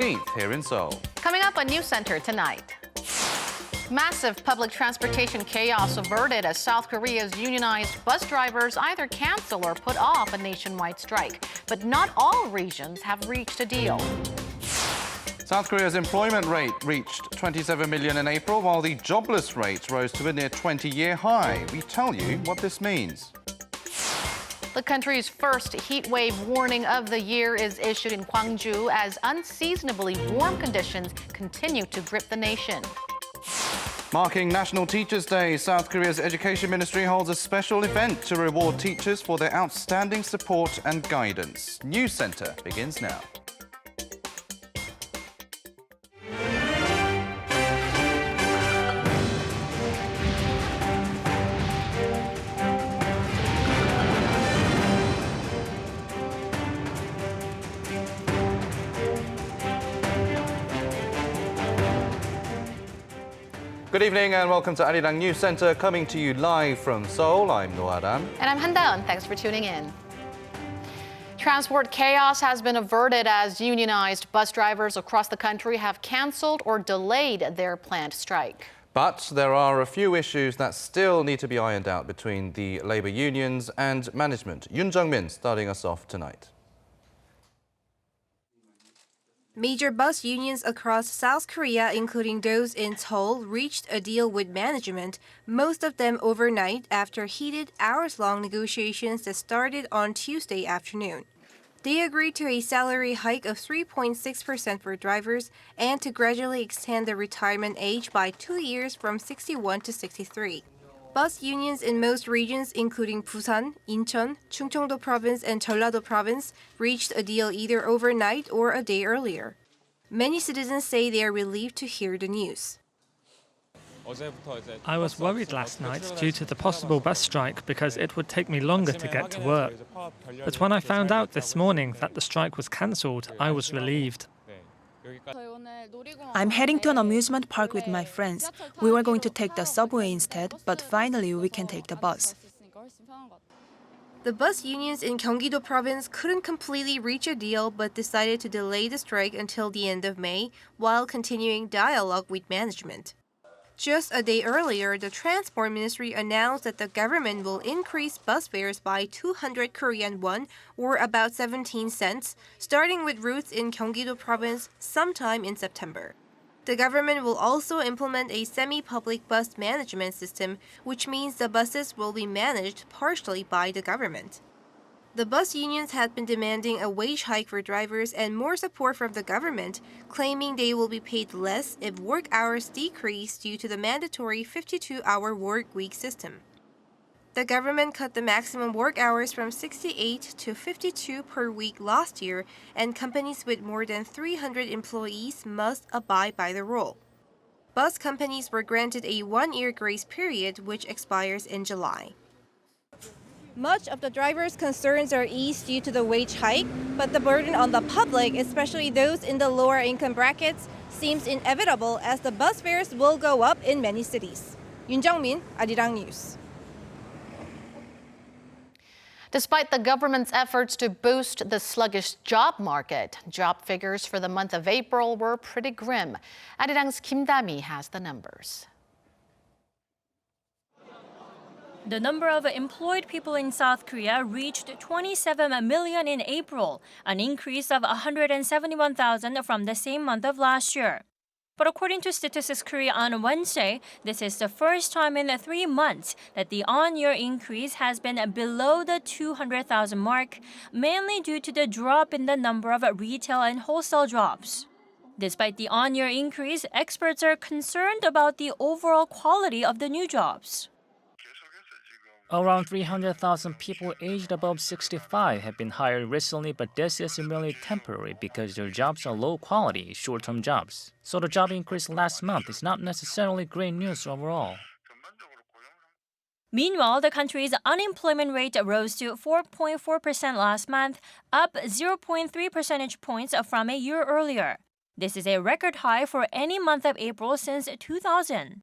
here in Seoul. Coming up on NEWSCENTER tonight. Massive public transportation chaos averted as South Korea's unionized bus drivers either cancel or put off a nationwide strike. But not all regions have reached a deal. South Korea's employment rate reached 27 million in April, while the jobless rate rose to a near 20-year high. We tell you what this means. The country's first heat wave warning of the year is issued in Gwangju as unseasonably warm conditions continue to grip the nation. Marking National Teachers' Day, South Korea's Education Ministry holds a special event to reward teachers for their outstanding support and guidance. NEWSCENTER begins now. Good evening and welcome to Arirang NEWSCENTER, coming to you live from Seoul. I'm Arirang. And I'm Han-daeun. Thanks for tuning in. Transport chaos has been averted as unionized bus drivers across the country have canceled or delayed their planned strike. But there are a few issues that still need to be ironed out between the labor unions and management. Yoon Jung-min starting us off tonight. Major bus unions across South Korea, including those in Seoul, reached a deal with management, most of them overnight after heated, hours-long negotiations that started on Tuesday afternoon. They agreed to a salary hike of 3.6% for drivers and to gradually extend the retirement age by 2 years from 61 to 63. Bus unions in most regions, including Busan, Incheon, Chungcheongdo Province, and Jeollado Province, reached a deal either overnight or a day earlier. Many citizens say they are relieved to hear the news. I was worried last night due to the possible bus strike because it would take me longer to get to work. But when I found out this morning that the strike was cancelled, I was relieved. I'm heading to an amusement park with my friends. We were going to take the subway instead, but finally we can take the bus. The bus unions in Gyeonggi-do Province couldn't completely reach a deal but decided to delay the strike until the end of May while continuing dialogue with management. Just a day earlier, the Transport Ministry announced that the government will increase bus fares by 200 Korean won, or about 17 cents, starting with routes in Gyeonggi-do Province sometime in September. The government will also implement a semi-public bus management system, which means the buses will be managed partially by the government. The bus unions had been demanding a wage hike for drivers and more support from the government, claiming they will be paid less if work hours decrease due to the mandatory 52-hour work week system. The government cut the maximum work hours from 68 to 52 per week last year, and companies with more than 300 employees must abide by the rule. Bus companies were granted a 1-year grace period, which expires in July. Much of the drivers' concerns are eased due to the wage hike, but the burden on the public, especially those in the lower income brackets, seems inevitable as the bus fares will go up in many cities. Yoon Jung-min, Arirang News. Despite the government's efforts to boost the sluggish job market, job figures for the month of April were pretty grim. Arirang's Kim Da-mi has the numbers. The number of employed people in South Korea reached 27 million in April, an increase of 171,000 from the same month of last year. But according to Statistics Korea on Wednesday, this is the first time in 3 months that the on-year increase has been below the 200,000 mark, mainly due to the drop in the number of retail and wholesale jobs. Despite the on-year increase, experts are concerned about the overall quality of the new jobs. Around 300,000 people aged above 65 have been hired recently, but this is merely temporary because their jobs are low-quality, short-term jobs. So the job increase last month is not necessarily great news overall. Meanwhile, the country's unemployment rate rose to 4.4% last month, up 0.3 percentage points from a year earlier. This is a record high for any month of April since 2000.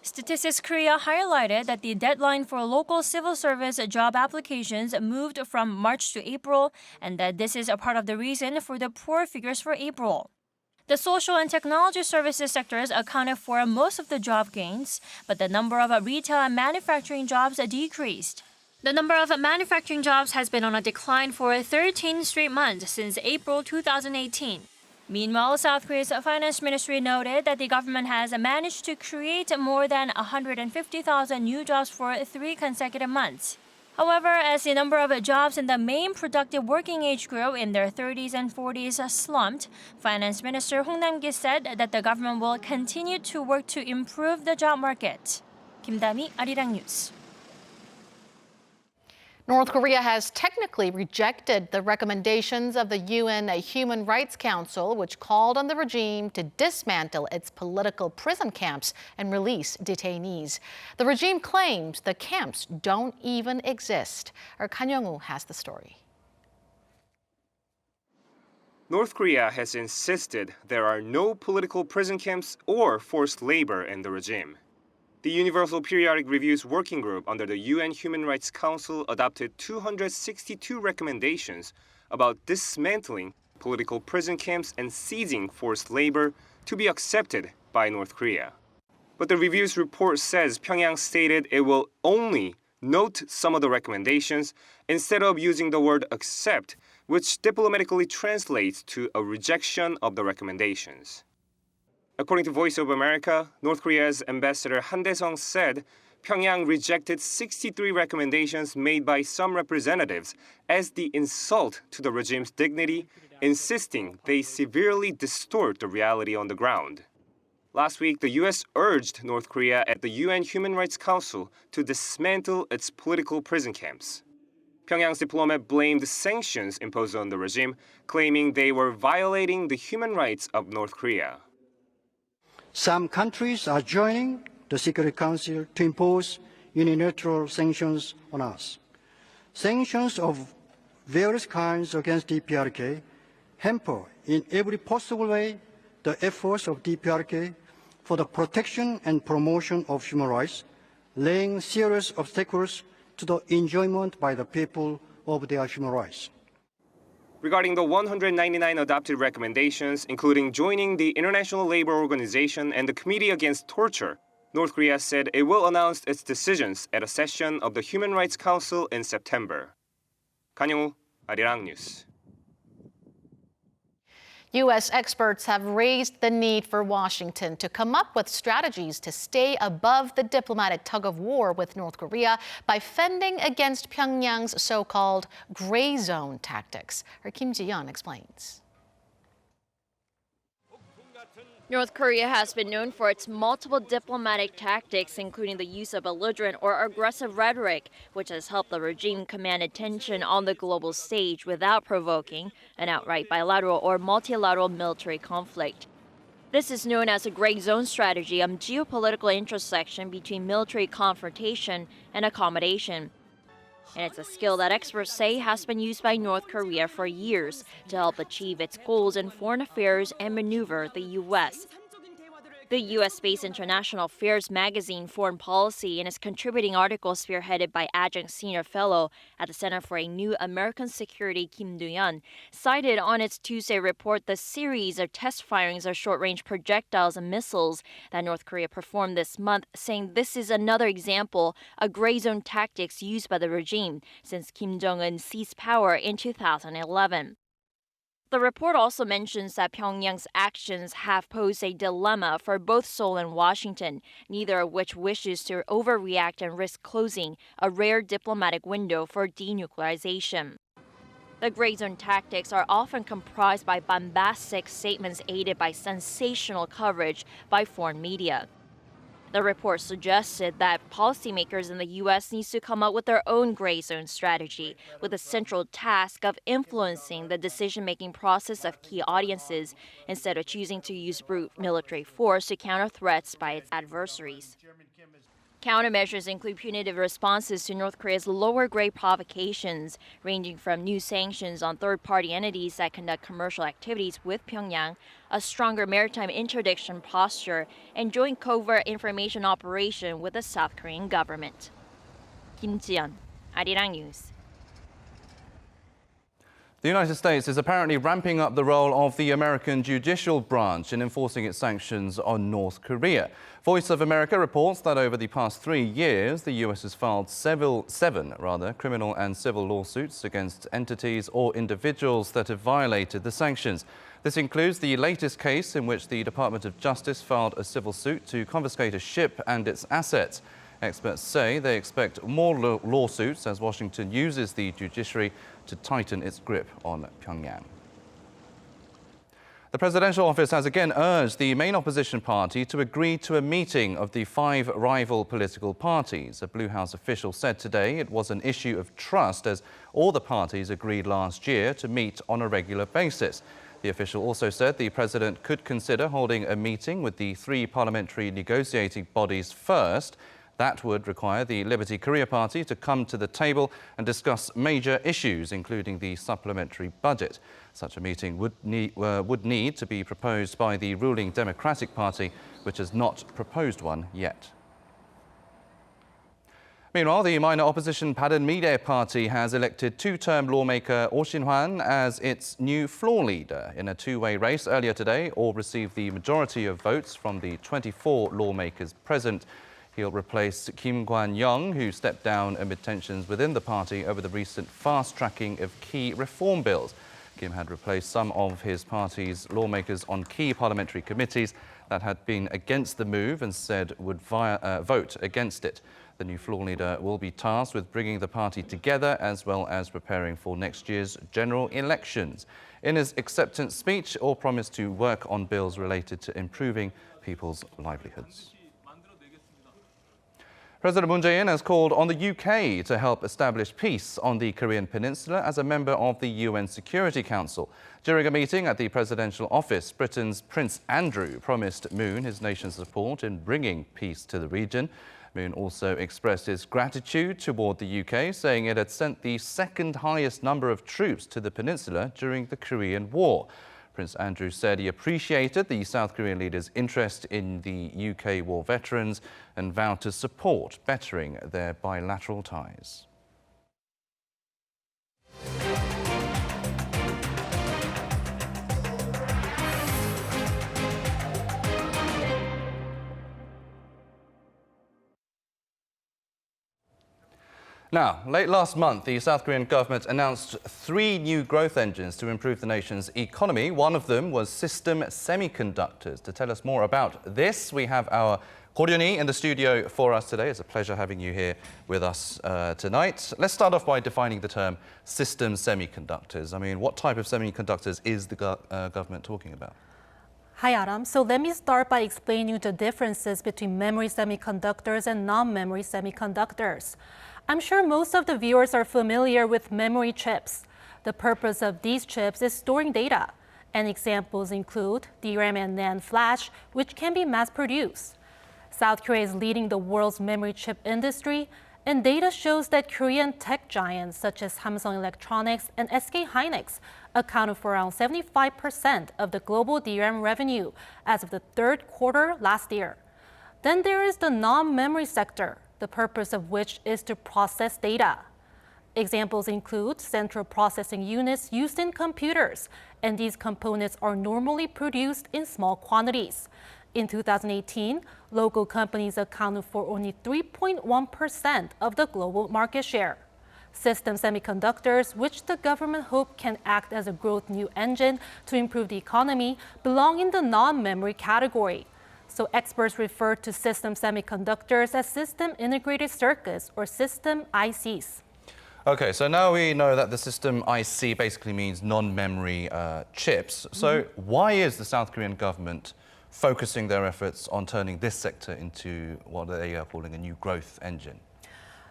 Statistics Korea highlighted that the deadline for local civil service job applications moved from March to April, and that this is a part of the reason for the poor figures for April. The social and technology services sectors accounted for most of the job gains, but the number of retail and manufacturing jobs decreased. The number of manufacturing jobs has been on a decline for 13 straight months since April 2018. Meanwhile, South Korea's finance ministry noted that the government has managed to create more than 150,000 new jobs for 3 consecutive months. However, as the number of jobs in the main productive working age group in their 30s and 40s slumped, Finance Minister Hong Nam-gi said that the government will continue to work to improve the job market. Kim Da-mi, Arirang News. North Korea has technically rejected the recommendations of the UN Human Rights Council, which called on the regime to dismantle its political prison camps and release detainees. The regime claims the camps don't even exist. Our Kan Young-woo has the story. North Korea has insisted there are no political prison camps or forced labor in the regime. The Universal Periodic Review's working group under the UN Human Rights Council adopted 262 recommendations about dismantling political prison camps and seizing forced labor to be accepted by North Korea. But the review's report says Pyongyang stated it will only note some of the recommendations instead of using the word accept, which diplomatically translates to a rejection of the recommendations. According to Voice of America, North Korea's ambassador Han Dae-sung said Pyongyang rejected 63 recommendations made by some representatives as the insult to the regime's dignity, insisting they severely distort the reality on the ground. Last week, the U.S. urged North Korea at the UN Human Rights Council to dismantle its political prison camps. Pyongyang's diplomat blamed sanctions imposed on the regime, claiming they were violating the human rights of North Korea. Some countries are joining the Security Council to impose unilateral sanctions on us. Sanctions of various kinds against DPRK hamper in every possible way the efforts of DPRK for the protection and promotion of human rights, laying serious obstacles to the enjoyment by the people of their human rights. Regarding the 199 adopted recommendations, including joining the International Labor Organization and the Committee Against Torture, North Korea said it will announce its decisions at a session of the Human Rights Council in September. Kan Young-woo, Arirang News. U.S. experts have raised the need for Washington to come up with strategies to stay above the diplomatic tug-of-war with North Korea by fending against Pyongyang's so-called gray zone tactics. Our Kim Ji-yeon explains. North Korea has been known for its multiple diplomatic tactics, including the use of belligerent or aggressive rhetoric, which has helped the regime command attention on the global stage without provoking an outright bilateral or multilateral military conflict. This is known as a gray zone strategy, a geopolitical intersection between military confrontation and accommodation. And it's a skill that experts say has been used by North Korea for years to help achieve its goals in foreign affairs and maneuver the U.S. The U.S.-based international affairs magazine Foreign Policy, in its contributing article spearheaded by adjunct senior fellow at the Center for a New American Security Kim Do-yeon, cited on its Tuesday report the series of test firings of short-range projectiles and missiles that North Korea performed this month, saying this is another example of gray zone tactics used by the regime since Kim Jong-un seized power in 2011. The report also mentions that Pyongyang's actions have posed a dilemma for both Seoul and Washington, neither of which wishes to overreact and risk closing a rare diplomatic window for denuclearization. The gray zone tactics are often comprised by bombastic statements aided by sensational coverage by foreign media. The report suggested that policymakers in the U.S. need to come up with their own gray zone strategy, with the central task of influencing the decision-making process of key audiences instead of choosing to use brute military force to counter threats by its adversaries. Countermeasures include punitive responses to North Korea's lower-grade provocations, ranging from new sanctions on third-party entities that conduct commercial activities with Pyongyang, a stronger maritime interdiction posture, and joint covert information operation with the South Korean government. Kim Ji-yeon, Arirang News. The United States is apparently ramping up the role of the American judicial branch in enforcing its sanctions on North Korea. Voice of America reports that over the past 3 years, the U.S. has filed seven criminal and civil lawsuits against entities or individuals that have violated the sanctions. This includes the latest case in which the Department of Justice filed a civil suit to confiscate a ship and its assets. Experts say they expect more lawsuits as Washington uses the judiciary to tighten its grip on Pyongyang. The presidential office has again urged the main opposition party to agree to a meeting of the 5 rival political parties. A Blue House official said today it was an issue of trust as all the parties agreed last year to meet on a regular basis. The official also said the president could consider holding a meeting with the 3 parliamentary negotiating bodies first. That would require the Liberty Korea Party to come to the table and discuss major issues, including the supplementary budget. Such a meeting would need to be proposed by the ruling Democratic Party, which has not proposed one yet. Meanwhile, the minor opposition Bareun Mirae Party has elected 2-term lawmaker Oh Shin-hwan as its new floor leader. In a 2-way race earlier today, Oh received the majority of votes from the 24 lawmakers present. He'll replace Kim Gwangju, who stepped down amid tensions within the party over the recent fast-tracking of key reform bills. Kim had replaced some of his party's lawmakers on key parliamentary committees that had been against the move and said would vote against it. The new floor leader will be tasked with bringing the party together as well as preparing for next year's general elections. In his acceptance speech, Oh promised to work on bills related to improving people's livelihoods. President Moon Jae-in has called on the UK to help establish peace on the Korean Peninsula as a member of the UN Security Council. During a meeting at the presidential office, Britain's Prince Andrew promised Moon his nation's support in bringing peace to the region. Moon also expressed his gratitude toward the UK, saying it had sent the 2nd highest number of troops to the peninsula during the Korean War. Prince Andrew said he appreciated the South Korean leader's interest in the UK war veterans and vowed to support bettering their bilateral ties. Now, late last month, the South Korean government announced 3 new growth engines to improve the nation's economy. One of them was system semiconductors. To tell us more about this, we have our Korean in the studio for us today. It's a pleasure having you here with us tonight. Let's start off by defining the term system semiconductors. I mean, what type of semiconductors is the government talking about? Hi, Adam. So let me start by explaining the differences between memory semiconductors and non-memory semiconductors. I'm sure most of the viewers are familiar with memory chips. The purpose of these chips is storing data, and examples include DRAM and NAND flash, which can be mass-produced. South Korea is leading the world's memory chip industry, and data shows that Korean tech giants such as Samsung Electronics and SK Hynix accounted for around 75% of the global DRAM revenue as of the 3rd quarter last year. Then there is the non-memory sector, the purpose of which is to process data. Examples include central processing units used in computers, and these components are normally produced in small quantities. In 2018, local companies accounted for only 3.1% of the global market share. System semiconductors, which the government hopes can act as a growth new engine to improve the economy, belong in the non-memory category. So experts refer to system semiconductors as system integrated circuits or system ICs. Okay, so now we know that the system IC basically means non-memory chips. So why is the South Korean government focusing their efforts on turning this sector into what they are calling a new growth engine?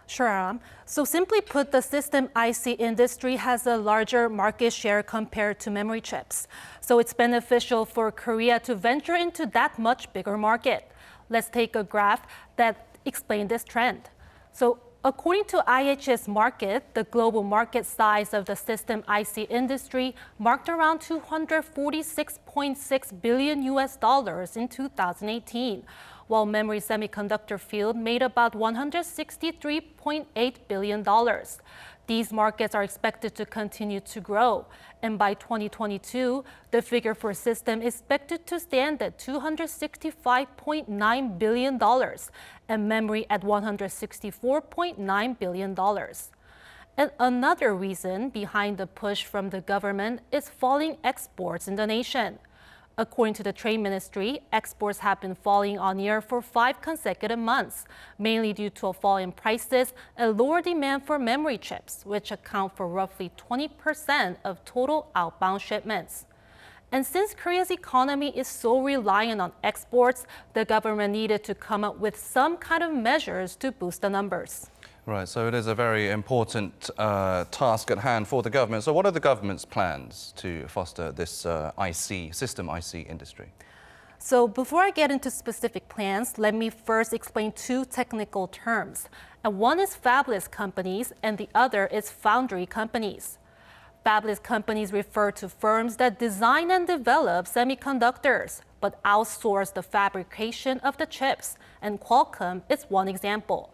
Sure. So simply put, the system IC industry has a larger market share compared to memory chips. So it's beneficial for Korea to venture into that much bigger market. Let's take a graph that explains this trend. So according to IHS Markit, the global market size of the system IC industry marked around $246.6 billion in 2018, while memory semiconductor field made about $163.8 billion. These markets are expected to continue to grow, and by 2022, the figure for system is expected to stand at $265.9 billion, and memory at $164.9 billion. And another reason behind the push from the government is falling exports in the nation. According to the Trade Ministry, exports have been falling on year for 5 consecutive months, mainly due to a fall in prices and lower demand for memory chips, which account for roughly 20% of total outbound shipments. And since Korea's economy is so reliant on exports, the government needed to come up with some kind of measures to boost the numbers. Right, so it is a very important task at hand for the government. So what are the government's plans to foster this system IC industry? So before I get into specific plans, let me first explain 2 technical terms. And one is fabless companies and the other is foundry companies. Fabless companies refer to firms that design and develop semiconductors, but outsource the fabrication of the chips, and Qualcomm is one example.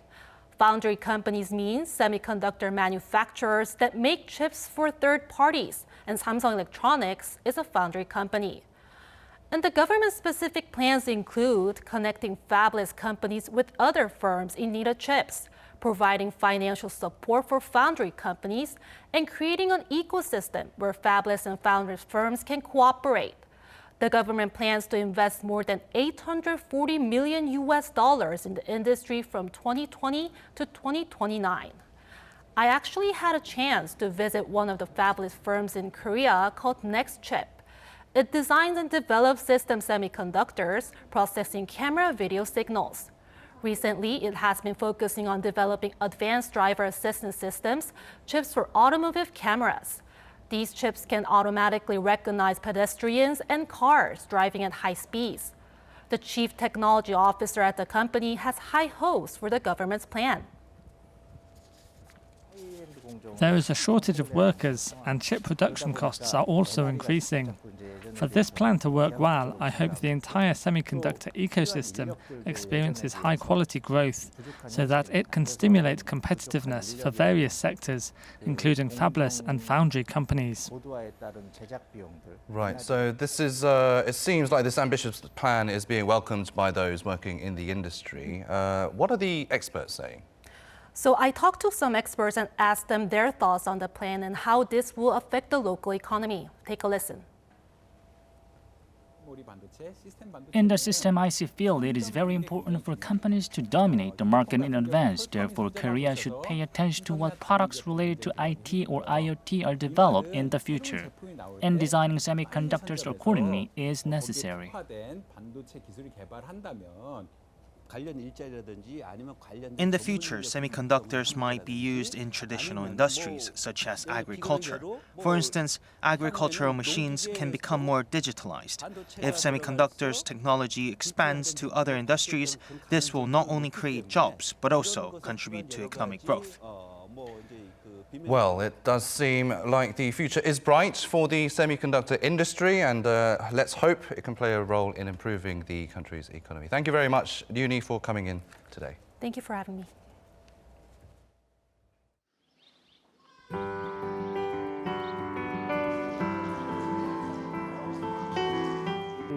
Foundry companies mean semiconductor manufacturers that make chips for third parties, and Samsung Electronics is a foundry company. And the government's specific plans include connecting fabless companies with other firms in need of chips, providing financial support for foundry companies, and creating an ecosystem where fabless and foundry firms can cooperate. The government plans to invest more than $840 million in the industry from 2020 to 2029. I actually had a chance to visit one of the fabless firms in Korea called NEWSCENTER. It designs and develops system semiconductors, processing camera video signals. Recently, it has been focusing on developing advanced driver assistance systems, chips for automotive cameras. These chips can automatically recognize pedestrians and cars driving at high speeds. The chief technology officer at the company has high hopes for the government's plan. There is a shortage of workers, and chip production costs are also increasing. For this plan to work well, I hope the entire semiconductor ecosystem experiences high-quality growth so that it can stimulate competitiveness for various sectors, including fabless and foundry companies. Right, so this is, it seems like this ambitious plan is being welcomed by those working in the industry. What are the experts saying? So I talked to some experts and asked them their thoughts on the plan and how this will affect the local economy. Take a listen. In the system IC field, it is very important for companies to dominate the market in advance. Therefore, Korea should pay attention to what products related to IT or IoT are developed in the future. And designing semiconductors accordingly is necessary. In the future, semiconductors might be used in traditional industries, such as agriculture. For instance, agricultural machines can become more digitalized. If semiconductors technology expands to other industries, this will not only create jobs, but also contribute to economic growth. Well, it does seem like the future is bright for the semiconductor industry, and let's hope it can play a role in improving the country's economy. Thank you very much, Uni, for coming in today. Thank you for having me.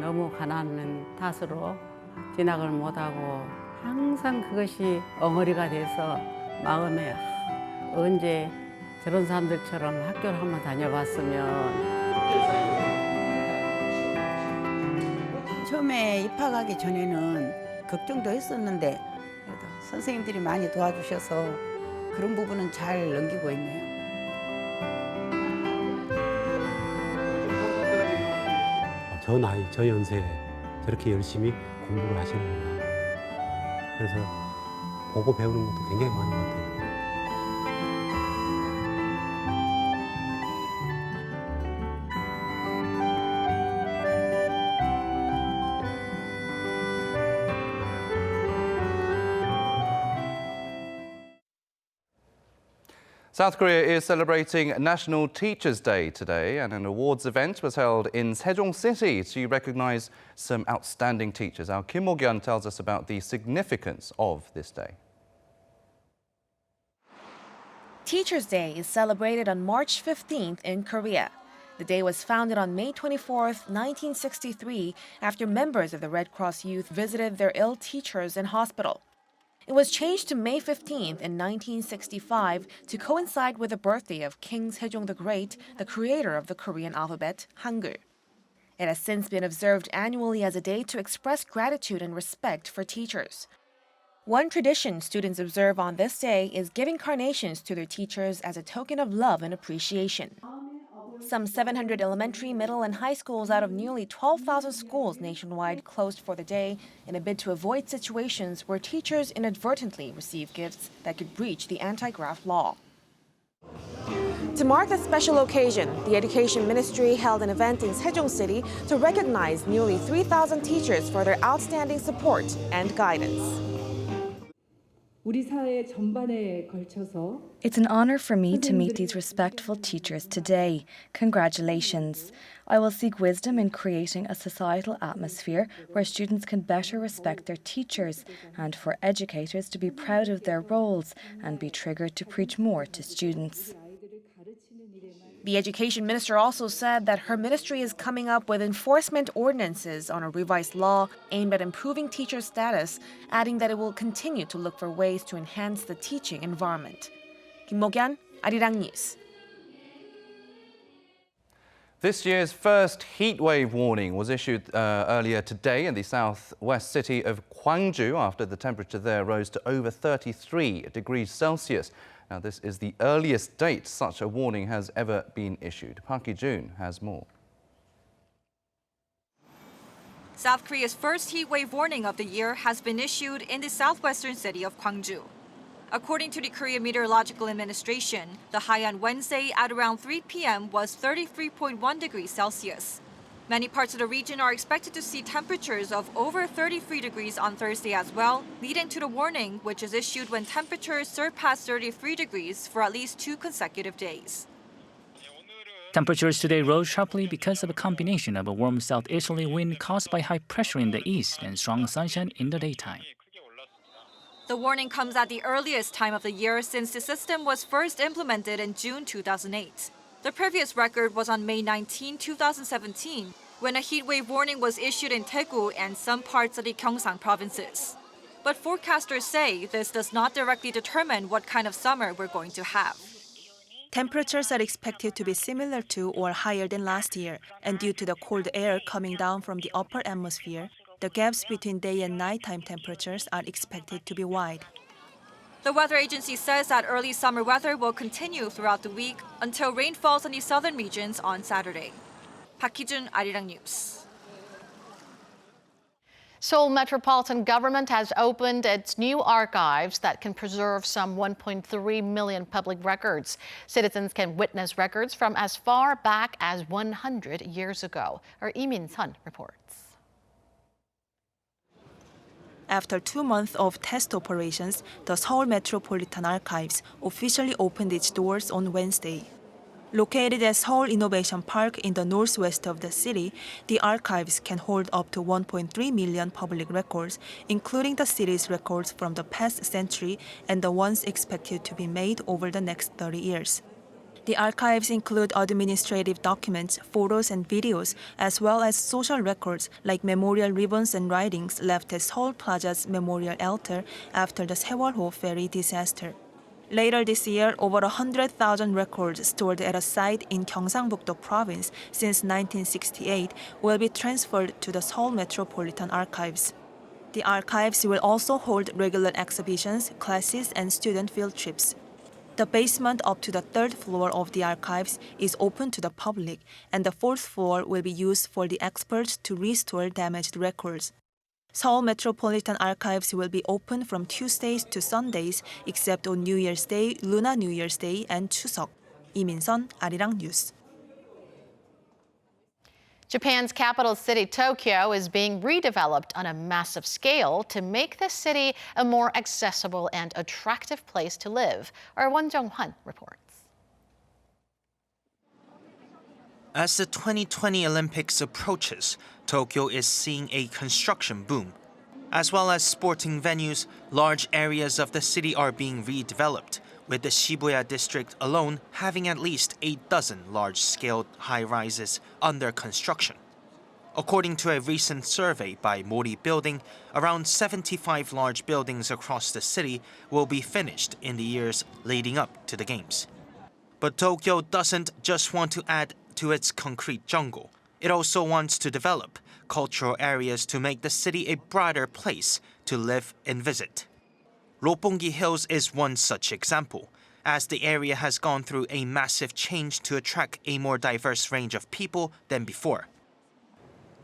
너무 가난한 탓으로 진학을 못하고 항상 그것이 엉어리가 돼서 마음에 언제 저런 사람들처럼 학교를 한번 다녀봤으면. 처음에 입학하기 전에는 걱정도 했었는데 그래도 선생님들이 많이 도와주셔서 그런 부분은 잘 넘기고 있네요. 저 나이, 저 연세에 저렇게 열심히 공부를 하시는구나. 그래서 보고 배우는 것도 굉장히 많은 것 같아요. South Korea is celebrating National Teachers' Day today, and an awards event was held in Sejong City to recognize some outstanding teachers. Our Kim Mo-kyun tells us about the significance of this day. Teachers' Day is celebrated on March 15th in Korea. The day was founded on May 24, 1963, after members of the Red Cross Youth visited their ill teachers in hospital. It was changed to May 15th in 1965 to coincide with the birthday of King Sejong the Great, the creator of the Korean alphabet, Hangul. It has since been observed annually as a day to express gratitude and respect for teachers. One tradition students observe on this day is giving carnations to their teachers as a token of love and appreciation. Some 700 elementary, middle, and high schools out of nearly 12,000 schools nationwide closed for the day in a bid to avoid situations where teachers inadvertently receive gifts that could breach the anti-graft law. To mark the special occasion, the Education Ministry held an event in Sejong City to recognize nearly 3,000 teachers for their outstanding support and guidance. It's an honor for me to meet these respectful teachers today. Congratulations. I will seek wisdom in creating a societal atmosphere where students can better respect their teachers, and for educators to be proud of their roles and be triggered to preach more to students. The Education Minister also said that her ministry is coming up with enforcement ordinances on a revised law aimed at improving teacher status, adding that it will continue to look for ways to enhance the teaching environment. Kim Mo-kyun, Arirang News. This year's first heatwave warning was issued earlier today in the southwest city of Gwangju after the temperature there rose to over 33 degrees Celsius. Now, this is the earliest date such a warning has ever been issued. Park Hee-jun has more. South Korea's first heatwave warning of the year has been issued in the southwestern city of Gwangju. According to the Korea Meteorological Administration, the high on Wednesday at around 3 p.m. was 33.1 degrees Celsius. Many parts of the region are expected to see temperatures of over 33 degrees on Thursday as well, leading to the warning, which is issued when temperatures surpass 33 degrees for at least 2 consecutive days. Temperatures today rose sharply because of a combination of a warm southeasterly wind caused by high pressure in the east and strong sunshine in the daytime. The warning comes at the earliest time of the year since the system was first implemented in June 2008. The previous record was on May 19, 2017, when a heatwave warning was issued in Daegu and some parts of the Gyeongsang provinces. But forecasters say this does not directly determine what kind of summer we're going to have. Temperatures are expected to be similar to or higher than last year, and due to the cold air coming down from the upper atmosphere, the gaps between day and nighttime temperatures are expected to be wide. The weather agency says that early summer weather will continue throughout the week until rain falls in the southern regions on Saturday. Park Hee-jun, Arirang News. Seoul Metropolitan Government has opened its new archives that can preserve some 1.3 million public records. Citizens can witness records from as far back as 100 years ago. Our Lee Min-sun reports. After 2 months of test operations, the Seoul Metropolitan Archives officially opened its doors on Wednesday. Located at Seoul Innovation Park in the northwest of the city, the archives can hold up to 1.3 million public records, including the city's records from the past century and the ones expected to be made over the next 30 years. The archives include administrative documents, photos, and videos, as well as social records like memorial ribbons and writings left at Seoul Plaza's memorial altar after the Sewol-ho ferry disaster. Later this year, over 100,000 records stored at a site in Gyeongsangbuk-do province since 1968 will be transferred to the Seoul Metropolitan Archives. The archives will also hold regular exhibitions, classes, and student field trips. The basement up to the 3rd floor of the archives is open to the public, and the 4th floor will be used for the experts to restore damaged records. Seoul Metropolitan Archives will be open from Tuesdays to Sundays, except on New Year's Day, Lunar New Year's Day, and Chuseok. Lee Min-sun, Arirang News. Japan's capital city, Tokyo, is being redeveloped on a massive scale to make the city a more accessible and attractive place to live. Our Won Jung-hwan reports. As the 2020 Olympics approaches, Tokyo is seeing a construction boom. As well as sporting venues, large areas of the city are being redeveloped, with the Shibuya district alone having at least 8 dozen large-scale high-rises under construction. According to a recent survey by Mori Building, around 75 large buildings across the city will be finished in the years leading up to the Games. But Tokyo doesn't just want to add to its concrete jungle. It also wants to develop cultural areas to make the city a brighter place to live and visit. Roppongi Hills is one such example, as the area has gone through a massive change to attract a more diverse range of people than before.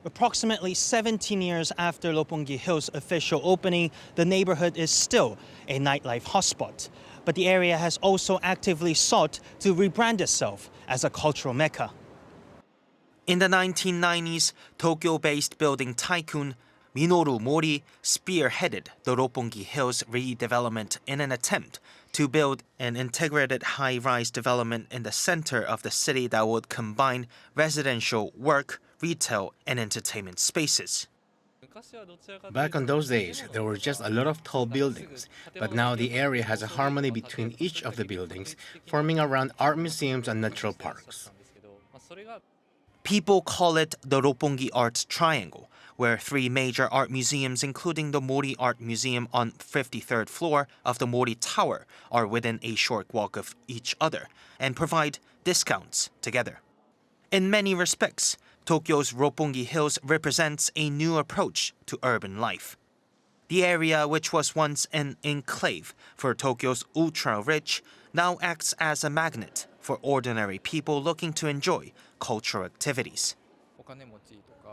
Approximately 17 years after Roppongi Hills' official opening, the neighborhood is still a nightlife hotspot. But the area has also actively sought to rebrand itself as a cultural mecca. In the 1990s, Tokyo-based building tycoon Minoru Mori spearheaded the Roppongi Hills redevelopment in an attempt to build an integrated high-rise development in the center of the city that would combine residential, work, retail, and entertainment spaces. Back on those days, there were just a lot of tall buildings, but now the area has a harmony between each of the buildings, forming around art museums and natural parks. People call it the Roppongi Arts Triangle, where 3 major art museums, including the Mori Art Museum on 53rd floor of the Mori Tower, are within a short walk of each other and provide discounts together. In many respects, Tokyo's Roppongi Hills represents a new approach to urban life. The area, which was once an enclave for Tokyo's ultra-rich, now acts as a magnet for ordinary people looking to enjoy cultural activities.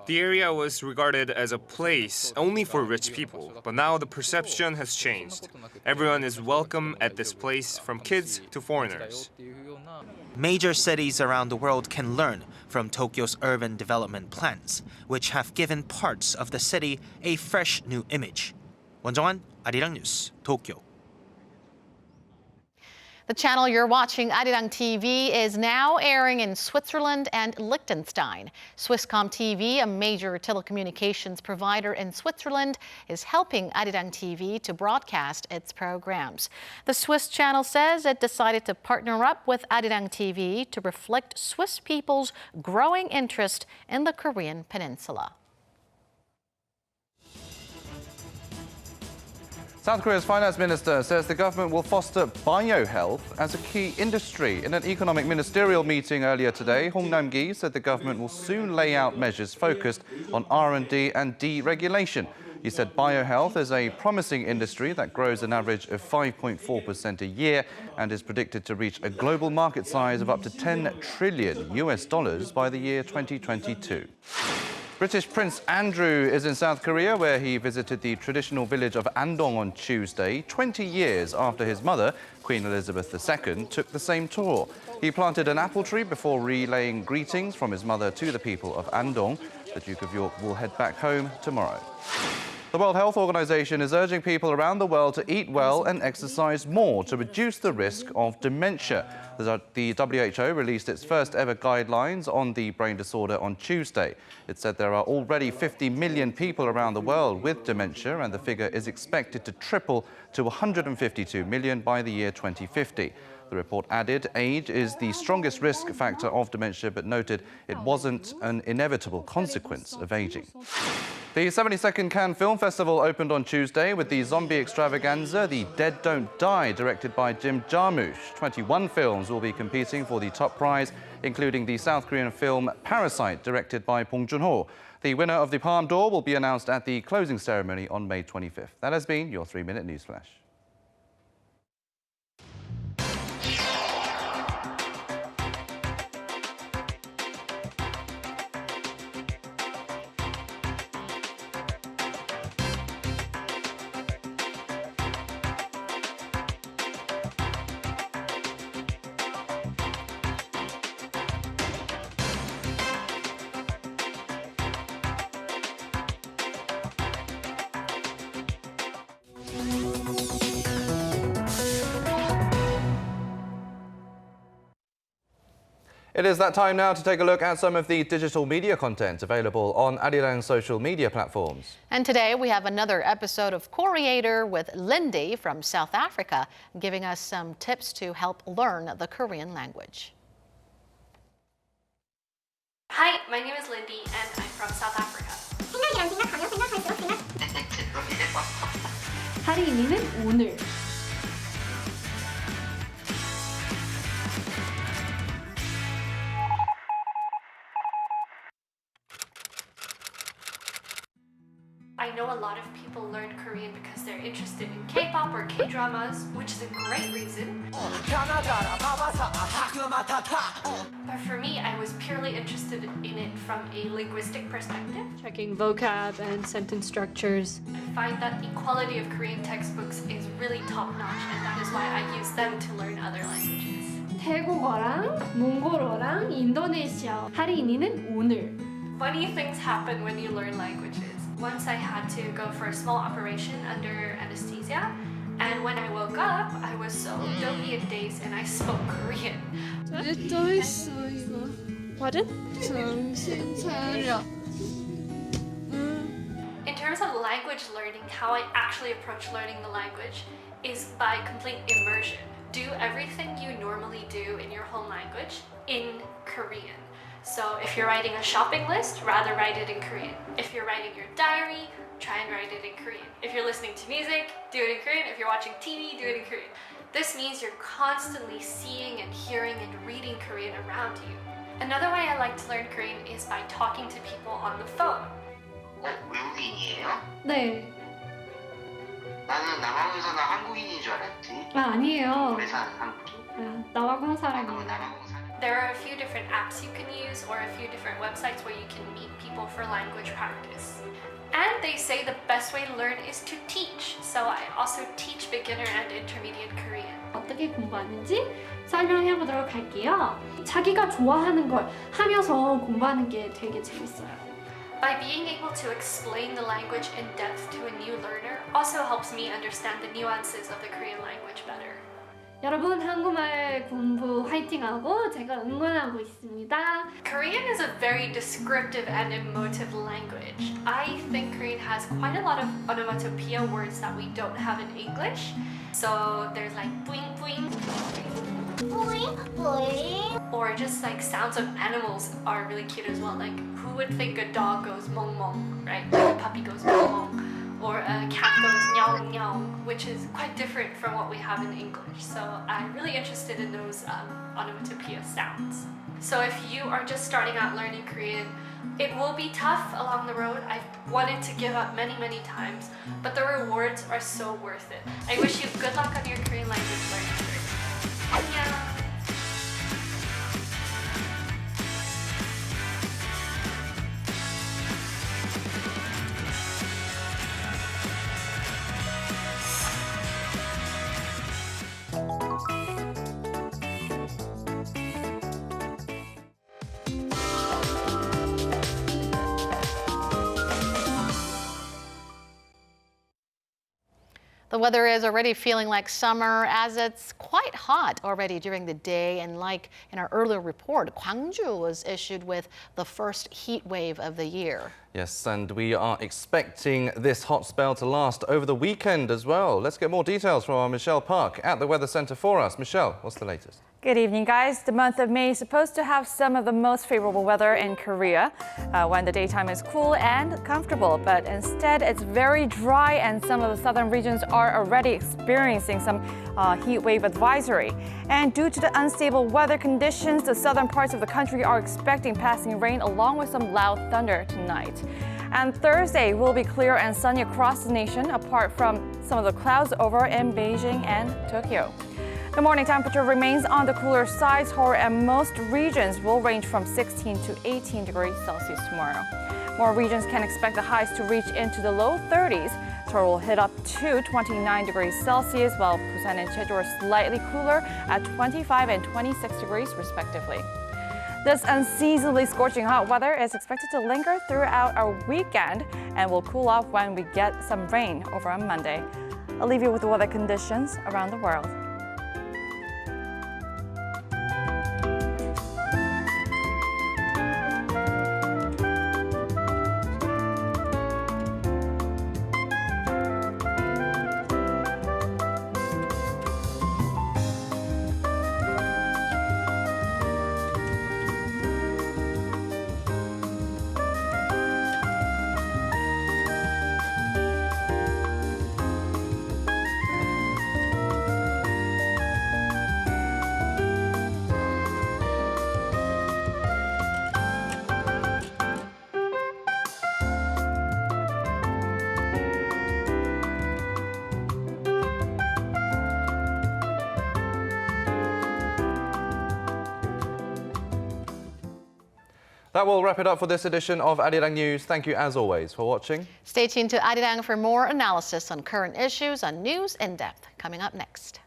The area was regarded as a place only for rich people, but now the perception has changed. Everyone is welcome at this place, from kids to foreigners. Major cities around the world can learn from Tokyo's urban development plans, which have given parts of the city a fresh new image. 원정환, Arirang News, Tokyo. The channel you're watching, Arirang TV, is now airing in Switzerland and Liechtenstein. Swisscom TV, a major telecommunications provider in Switzerland, is helping Arirang TV to broadcast its programs. The Swiss channel says it decided to partner up with Arirang TV to reflect Swiss people's growing interest in the Korean Peninsula. South Korea's finance minister says the government will foster biohealth as a key industry. In an economic ministerial meeting earlier today, Hong Nam-gi said the government will soon lay out measures focused on R&D and deregulation. He said biohealth is a promising industry that grows an average of 5.4% a year and is predicted to reach a global market size of up to $10 trillion by the year 2022. British Prince Andrew is in South Korea, where he visited the traditional village of Andong on Tuesday, 20 years after his mother, Queen Elizabeth II, took the same tour. He planted an apple tree before relaying greetings from his mother to the people of Andong. The Duke of York will head back home tomorrow. The World Health Organization is urging people around the world to eat well and exercise more to reduce the risk of dementia. The WHO released its first ever guidelines on the brain disorder on Tuesday. It said there are already 50 million people around the world with dementia, and the figure is expected to triple to 152 million by the year 2050. The report added age is the strongest risk factor of dementia, but noted it wasn't an inevitable consequence of aging. The 72nd Cannes Film Festival opened on Tuesday with the zombie extravaganza The Dead Don't Die, directed by Jim Jarmusch. 21 films will be competing for the top prize, including the South Korean film Parasite, directed by Bong Joon-ho. The winner of the Palme d'Or will be announced at the closing ceremony on May 25th. That has been your 3-minute news flash. It is that time now to take a look at some of the digital media content available on Arirang social media platforms. And today we have another episode of Koreator with Lindy from South Africa, giving us some tips to help learn the Korean language. Hi, my name is Lindy and I'm from South Africa. 할인이는 오늘. I know a lot of people learn Korean because they're interested in K-pop or K-dramas, which is a great reason. But for me, I was purely interested in it from a linguistic perspective. Checking vocab and sentence structures. I find that the quality of Korean textbooks is really top-notch, and that is why I use them to learn other languages. 태국어랑 몽골어랑 인도네시아. 할인이는 오늘. Funny things happen when you learn languages. Once I had to go for a small operation under anesthesia, and when I woke up, I was so dopey and dazed and I spoke Korean. Pardon? In terms of language learning, how I actually approach learning the language is by complete immersion. Do everything you normally do in your home language in Korean. So if you're writing a shopping list, rather write it in Korean. If you're writing your diary, try and write it in Korean. If you're listening to music, do it in Korean. If you're watching TV, do it in Korean. This means you're constantly seeing and hearing and reading Korean around you. Another way I like to learn Korean is by talking to people on the phone. 외국인이에요? 네. 나는 남한에서는 한국인인 줄 알았지. 아니에요. 오래 사는 한국인. 남아공 사람이에요. There are a few different apps you can use or a few different websites where you can meet people for language practice. And they say the best way to learn is to teach. So I also teach beginner and intermediate Korean. 어떻게 공부하는지 설명해 보도록 할게요. 자기가 좋아하는 걸 하면서 공부하는 게 되게 재밌어요. By being able to explain the language in depth to a new learner also helps me understand the nuances of the Korean language better. 여러분 한국말 공부 화이팅하고 제가 응원하고 있습니다. Korean is a very descriptive and emotive language. I think Korean has quite a lot of onomatopoeia words that we don't have in English. So there's like boing boing, boing boing, or just like sounds of animals are really cute as well. Like who would think a dog goes mong mong, right? Like a puppy goes mong mong. Or a cat goes nyong nyong, which is quite different from what we have in English. So I'm really interested in those onomatopoeia sounds. So if you are just starting out learning Korean, it will be tough along the road. I've wanted to give up many, many times, but the rewards are so worth it. I wish you good luck on your Korean language learning journey. 안녕. The weather is already feeling like summer as it's quite hot already during the day. And like in our earlier report, Gwangju was issued with the first heat wave of the year. Yes, and we are expecting this hot spell to last over the weekend as well. Let's get more details from our Michelle Park at the Weather Center for us. Michelle, what's the latest? Good evening, guys. The month of May is supposed to have some of the most favorable weather in Korea when the daytime is cool and comfortable. But instead, it's very dry and some of the southern regions are already experiencing some heat wave advisory. And due to the unstable weather conditions, the southern parts of the country are expecting passing rain along with some loud thunder tonight. And Thursday will be clear and sunny across the nation, apart from some of the clouds over in Beijing and Tokyo. The morning temperature remains on the cooler side, and most regions will range from 16 to 18 degrees Celsius tomorrow. More regions can expect the highs to reach into the low 30s. Seoul will hit up to 29 degrees Celsius, while Busan and Jeju are slightly cooler at 25 and 26 degrees respectively. This unseasonably scorching hot weather is expected to linger throughout our weekend and will cool off when we get some rain over on Monday. I'll leave you with the weather conditions around the world. That will wrap it up for this edition of Arirang News. Thank you, as always, for watching. Stay tuned to Arirang for more analysis on current issues on News in Depth, coming up next.